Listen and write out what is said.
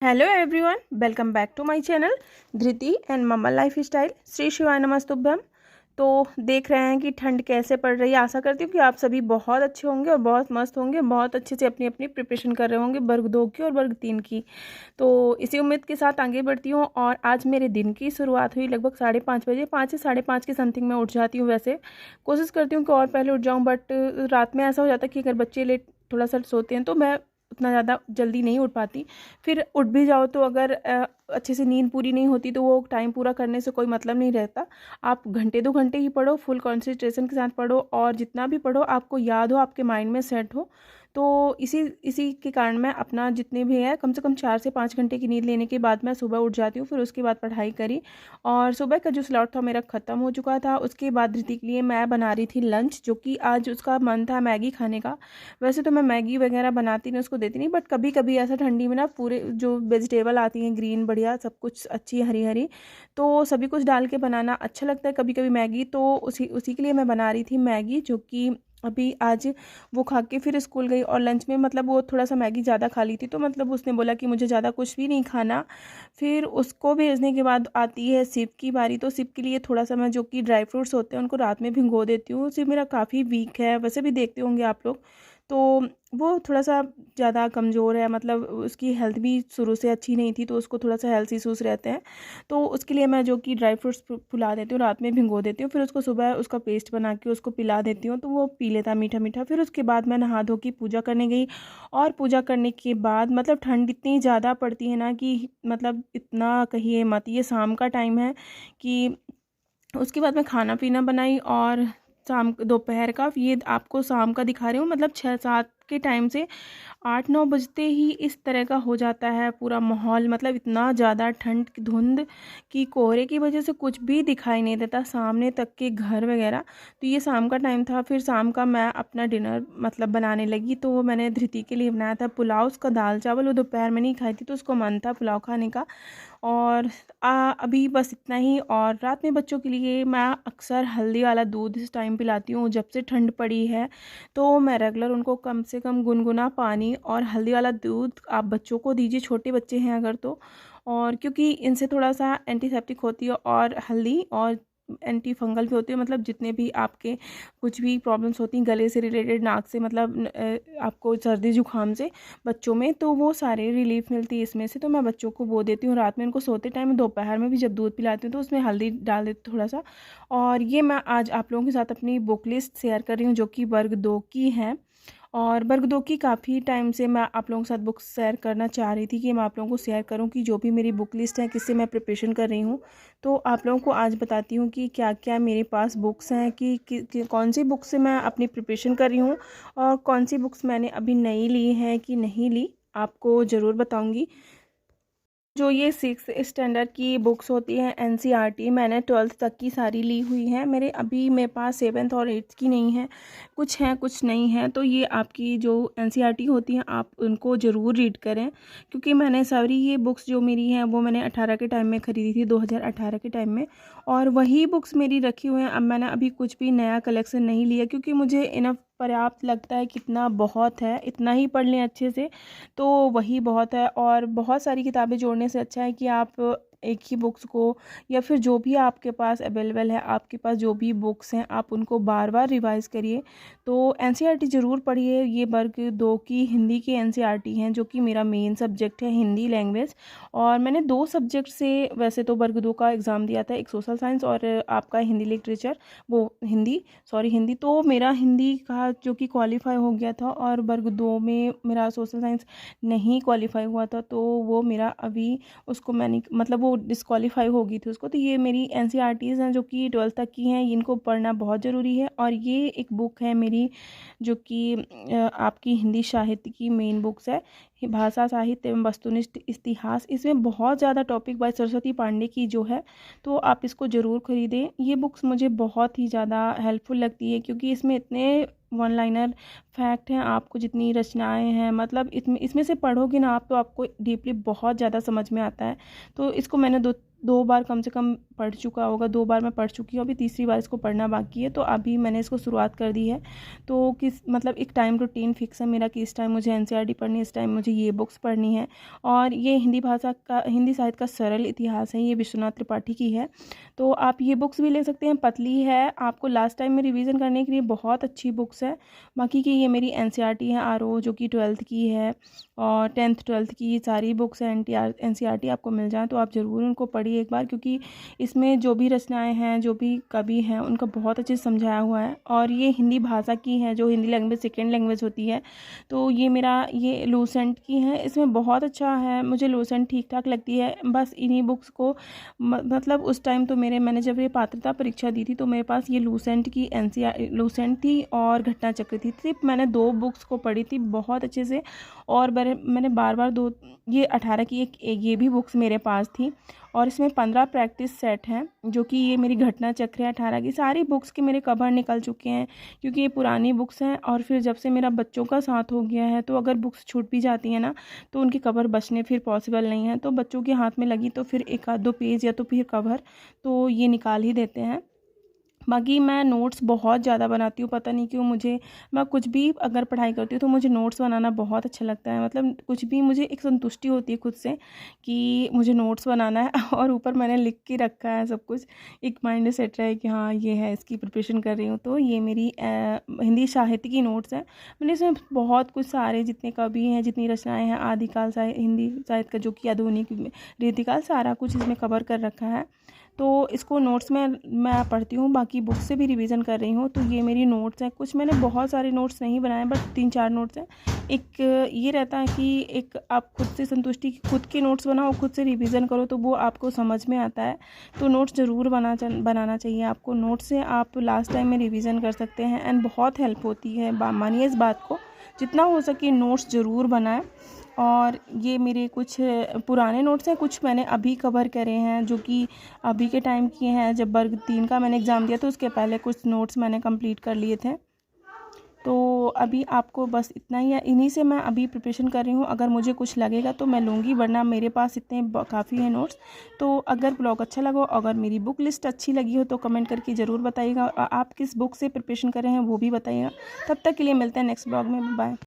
Hello everyone, welcome back to my channel Dhriti and mumma lifestyle. Shri शिवाय नमस्तुभ्यम। तो देख रहे हैं कि ठंड कैसे पड़ रही है। आशा करती हूँ कि आप सभी बहुत अच्छे होंगे और बहुत मस्त होंगे, बहुत अच्छे से अपनी अपनी प्रिपरेशन कर रहे होंगे वर्ग 2 की और वर्ग 3 की। तो इसी उम्मीद के साथ आगे बढ़ती हूँ। और आज मेरे दिन की शुरुआत हुई लगभग 5:30 बजे। 5 से 5:30 के समथिंग मैं उठ जाती हूँ। वैसे कोशिश करती हूँ कि और पहले उठ जाऊँ, बट रात में ऐसा हो जाता है कि अगर बच्चे लेट थोड़ा सा सोते हैं तो मैं उतना ज़्यादा जल्दी नहीं उठ पाती। फिर उठ भी जाओ तो अगर अच्छे से नींद पूरी नहीं होती तो वो टाइम पूरा करने से कोई मतलब नहीं रहता। आप घंटे 2 घंटे ही पढ़ो, फुल कंसंट्रेशन के साथ पढ़ो, और जितना भी पढ़ो आपको याद हो, आपके माइंड में सेट हो। तो इसी इसी के कारण मैं अपना जितने भी है कम से कम 4 से 5 घंटे की नींद लेने के बाद मैं सुबह उठ जाती हूँ। फिर उसके बाद पढ़ाई करी, और सुबह का जो स्लॉट था मेरा ख़त्म हो चुका था। उसके बाद धृति के लिए मैं बना रही थी लंच, जो कि आज उसका मन था मैगी खाने का। वैसे तो मैं मैगी वगैरह बनाती नहीं, उसको देती नहीं, बट कभी कभी ऐसा ठंडी में ना पूरे जो वेजिटेबल आती हैं ग्रीन बढ़िया सब कुछ अच्छी हरी हरी, तो सभी कुछ डाल के बनाना अच्छा लगता है कभी कभी मैगी। तो उसी उसी के लिए मैं बना रही थी मैगी, जो कि अभी आज वो खा के फिर स्कूल गई। और लंच में मतलब वो थोड़ा सा मैगी ज़्यादा खा ली थी, तो मतलब उसने बोला कि मुझे ज़्यादा कुछ भी नहीं खाना। फिर उसको भेजने के बाद आती है सिप की बारी। तो सिप के लिए थोड़ा सा मैं जो कि ड्राई फ्रूट्स होते हैं उनको रात में भिगो देती हूँ। सिप मेरा काफ़ी वीक है, वैसे भी देखते होंगे आप लोग, तो वो थोड़ा सा ज़्यादा कमज़ोर है, मतलब उसकी हेल्थ भी शुरू से अच्छी नहीं थी, तो उसको थोड़ा सा हेल्थ इशूज़ रहते हैं। तो उसके लिए मैं जो कि ड्राई फ्रूट्स फुला देती हूँ, रात में भिगो देती हूँ, फिर उसको सुबह उसका पेस्ट बना के उसको पिला देती हूँ, तो वो पी लेता मीठा मीठा। फिर उसके बाद मैं नहा धो के पूजा करने गई। और पूजा करने के बाद मतलब ठंड इतनी ज़्यादा पड़ती है ना कि मतलब इतना कहिए मत। ये शाम का टाइम है कि उसके बाद मैं खाना पीना बनाई। और शाम दोपहर का ये आपको शाम का दिखा रही हूँ, मतलब 6-7 के टाइम से 8-9 बजते ही इस तरह का हो जाता है पूरा माहौल। मतलब इतना ज़्यादा ठंड की धुंध की कोहरे की वजह से कुछ भी दिखाई नहीं देता सामने तक के घर वगैरह। तो ये शाम का टाइम था। फिर शाम का मैं अपना डिनर मतलब बनाने लगी। तो वो मैंने धृति के लिए बनाया था पुलाव, उसका दाल चावल। वो दोपहर में नहीं खाई थी तो उसको मन था पुलाव खाने का। और अभी बस इतना ही। और रात में बच्चों के लिए मैं अक्सर हल्दी वाला दूध इस टाइम पिलाती हूँ। जब से ठंड पड़ी है तो मैं रेगुलर उनको कम से कम गुनगुना पानी और हल्दी वाला दूध आप बच्चों को दीजिए, छोटे बच्चे हैं अगर तो। और क्योंकि इनसे थोड़ा सा एंटीसेप्टिक होती है, और हल्दी और एंटी फंगल भी होती है। मतलब जितने भी आपके कुछ भी प्रॉब्लम्स होती हैं गले से रिलेटेड, नाक से, मतलब आपको सर्दी जुकाम से बच्चों में, तो वो सारे रिलीफ मिलती है इसमें से। तो मैं बच्चों को वो देती हूँ रात में उनको सोते टाइम। दोपहर में भी जब दूध पिलाती हूँ तो उसमें हल्दी डाल देती हूँ थोड़ा सा। और ये मैं आज आप लोगों के साथ अपनी बुक लिस्ट शेयर कर रही हूँ, जो कि वर्ग 2 की है। और वर्ग 2 की काफ़ी टाइम से मैं आप लोगों के साथ बुक्स शेयर करना चाह रही थी कि मैं आप लोगों को शेयर करूं कि जो भी मेरी बुक लिस्ट है किससे मैं प्रिपरेशन कर रही हूं। तो आप लोगों को आज बताती हूं कि क्या क्या मेरे पास बुक्स हैं, कि कौन सी बुक से मैं अपनी प्रिपरेशन कर रही हूं, और कौन सी बुक्स मैंने अभी नई ली हैं कि नहीं ली, आपको ज़रूर बताऊंगी। जो ये 6 स्टैंडर्ड की बुक्स होती हैं एनसीईआरटी, मैंने 12th तक की सारी ली हुई हैं। मेरे पास 7th और 8th की नहीं है, कुछ हैं कुछ नहीं हैं। तो ये आपकी जो एनसीईआरटी होती हैं आप उनको ज़रूर रीड करें, क्योंकि मैंने सारी ये बुक्स जो मेरी हैं वो मैंने 18 के टाइम में ख़रीदी थी, 2018 के टाइम में। और वही बुक्स मेरी रखी हुई हैं। अब मैंने अभी कुछ भी नया कलेक्शन नहीं लिया, क्योंकि मुझे इनफ पर्याप्त लगता है, कितना बहुत है, इतना ही पढ़ लें अच्छे से तो वही बहुत है। और बहुत सारी किताबें जोड़ने से अच्छा है कि आप एक ही बुक्स को, या फिर जो भी आपके पास अवेलेबल है, आपके पास जो भी बुक्स हैं आप उनको बार बार रिवाइज करिए। तो एनसीईआरटी ज़रूर पढ़िए। ये वर्ग 2 की हिंदी की एनसीईआरटी हैं, जो कि मेरा मेन सब्जेक्ट है हिंदी लैंग्वेज। और मैंने 2 सब्जेक्ट से वैसे तो वर्ग 2 का एग्ज़ाम दिया था, एक सोशल साइंस और आपका हिंदी लिटरेचर, वो हिंदी। तो मेरा हिंदी का जो कि क्वालिफाई हो गया था, और वर्ग 2 में मेरा सोशल साइंस नहीं क्वालिफाई हुआ था, तो वो मेरा अभी उसको मैंने मतलब वो डिस्क्वालीफाई हो गई थी उसको। तो ये मेरी एनसीईआरटीज़ हैं जो कि 12th तक की हैं, इनको पढ़ना बहुत ज़रूरी है। और ये एक बुक है मेरी जो कि आपकी हिंदी साहित्य की मेन बुक्स है, भाषा साहित्य एवं वस्तुनिष्ठ इतिहास। इसमें बहुत ज़्यादा टॉपिक बाय सरस्वती पांडे की जो है, तो आप इसको ज़रूर ख़रीदें। ये बुक्स मुझे बहुत ही ज़्यादा हेल्पफुल लगती है, क्योंकि इसमें इतने वन लाइनर फैक्ट हैं, आपको जितनी रचनाएं हैं, मतलब इसमें से पढ़ोगे ना आप तो आपको डीपली बहुत ज़्यादा समझ में आता है। तो इसको मैंने 2 बार कम से कम पढ़ चुका होगा, 2 बार मैं पढ़ चुकी हूँ, अभी तीसरी बार इसको पढ़ना बाकी है। तो अभी मैंने इसको शुरुआत कर दी है। तो किस मतलब एक टाइम रूटीन फिक्स है मेरा कि इस टाइम मुझे एनसीईआरटी पढ़नी है, इस टाइम मुझे ये बुक्स पढ़नी है। और ये हिंदी साहित्य का सरल इतिहास है, ये विश्वनाथ त्रिपाठी की है। तो आप ये बुक्स भी ले सकते हैं, पतली है, आपको लास्ट टाइम में रिवीजन करने के लिए बहुत अच्छी बुक्स है। बाकी की ये मेरी एनसीईआरटी है आरओ, जो कि 12th की है, और 10th 12th की सारी बुक्स हैं एनसीईआरटी आपको मिल जाए तो आप ज़रूर उनको पढ़िए एक बार, क्योंकि इसमें जो भी रचनाएं हैं, जो भी कवि हैं, उनका बहुत अच्छे से समझाया हुआ है। और ये हिंदी भाषा की है, जो हिंदी लैंग्वेज सेकेंड लैंग्वेज होती है। तो ये मेरा ये लूसेंट की है, इसमें बहुत अच्छा है, मुझे लूसेंट ठीक ठाक लगती है। बस इन्हीं बुक्स को मतलब उस टाइम तो मैंने जब ये पात्रता परीक्षा दी थी तो मेरे पास ये लूसेंट की लूसेंट थी और घटना चक्र थी। सिर्फ मैंने 2 बुक्स को पढ़ी थी बहुत अच्छे से, और मैंने बार बार 2 ये 18 की एक ये भी बुक्स मेरे पास थी। और इसमें 15 प्रैक्टिस सेट हैं, जो कि ये मेरी घटना चक्र है 18 की। सारी बुक्स के मेरे कवर निकल चुके हैं, क्योंकि ये पुरानी बुक्स हैं। और फिर जब से मेरा बच्चों का साथ हो गया है, तो अगर बुक्स छूट भी जाती हैं ना, तो उनके कवर बचने फिर पॉसिबल नहीं है। तो बच्चों के हाथ में लगी तो फिर 1-2 पेज या तो फिर कवर तो ये निकाल ही देते हैं। बाकी मैं नोट्स बहुत ज़्यादा बनाती हूँ, पता नहीं क्यों मैं कुछ भी अगर पढ़ाई करती हूँ तो मुझे नोट्स बनाना बहुत अच्छा लगता है। मतलब कुछ भी मुझे एक संतुष्टि होती है खुद से कि मुझे नोट्स बनाना है और ऊपर मैंने लिख के रखा है सब कुछ, एक माइंड में सेट रहे कि हाँ ये है, इसकी प्रिपरेशन कर रही हूँ। तो ये मेरी हिंदी साहित्य की नोट्स है। मैंने इसमें बहुत कुछ सारे जितने कवि हैं, जितनी रचनाएँ हैं, आदिकाल हिंदी साहित्य का, जो कि आधुनिक रीतिकाल, सारा कुछ इसमें कवर कर रखा है। तो इसको नोट्स में मैं पढ़ती हूँ, बाकी बुक से भी रिवीजन कर रही हूँ। तो ये मेरी नोट्स हैं, कुछ मैंने बहुत सारे नोट्स नहीं बनाए, बट 3-4 नोट्स हैं। एक ये रहता है कि एक आप खुद से संतुष्टि, खुद के नोट्स बनाओ, खुद से रिवीजन करो, तो वो आपको समझ में आता है। तो नोट्स ज़रूर बनाना चाहिए आपको। नोट्स से आप लास्ट टाइम में रिवीजन कर सकते हैं एंड बहुत हेल्प होती है। मानिए इस बात को, जितना हो सके नोट्स ज़रूर बनाएं। और ये मेरे कुछ पुराने नोट्स हैं, कुछ मैंने अभी कवर करे हैं, जो कि अभी के टाइम किए हैं। जब वर्ग 3 का मैंने एग्ज़ाम दिया तो उसके पहले कुछ नोट्स मैंने कंप्लीट कर लिए थे। तो अभी आपको बस इतना ही है, इन्हीं से मैं अभी प्रिपरेशन कर रही हूँ। अगर मुझे कुछ लगेगा तो मैं लूँगी, वरना मेरे पास इतने काफ़ी हैं नोट्स। तो अगर ब्लॉग अच्छा लगा, अगर मेरी बुक लिस्ट अच्छी लगी हो तो कमेंट करके ज़रूर बताइएगा। आप किस बुक से प्रिपरेशन कर रहे हैं वो भी बताइएगा। तब तक के लिए मिलते हैं नेक्स्ट ब्लॉग में। बाय।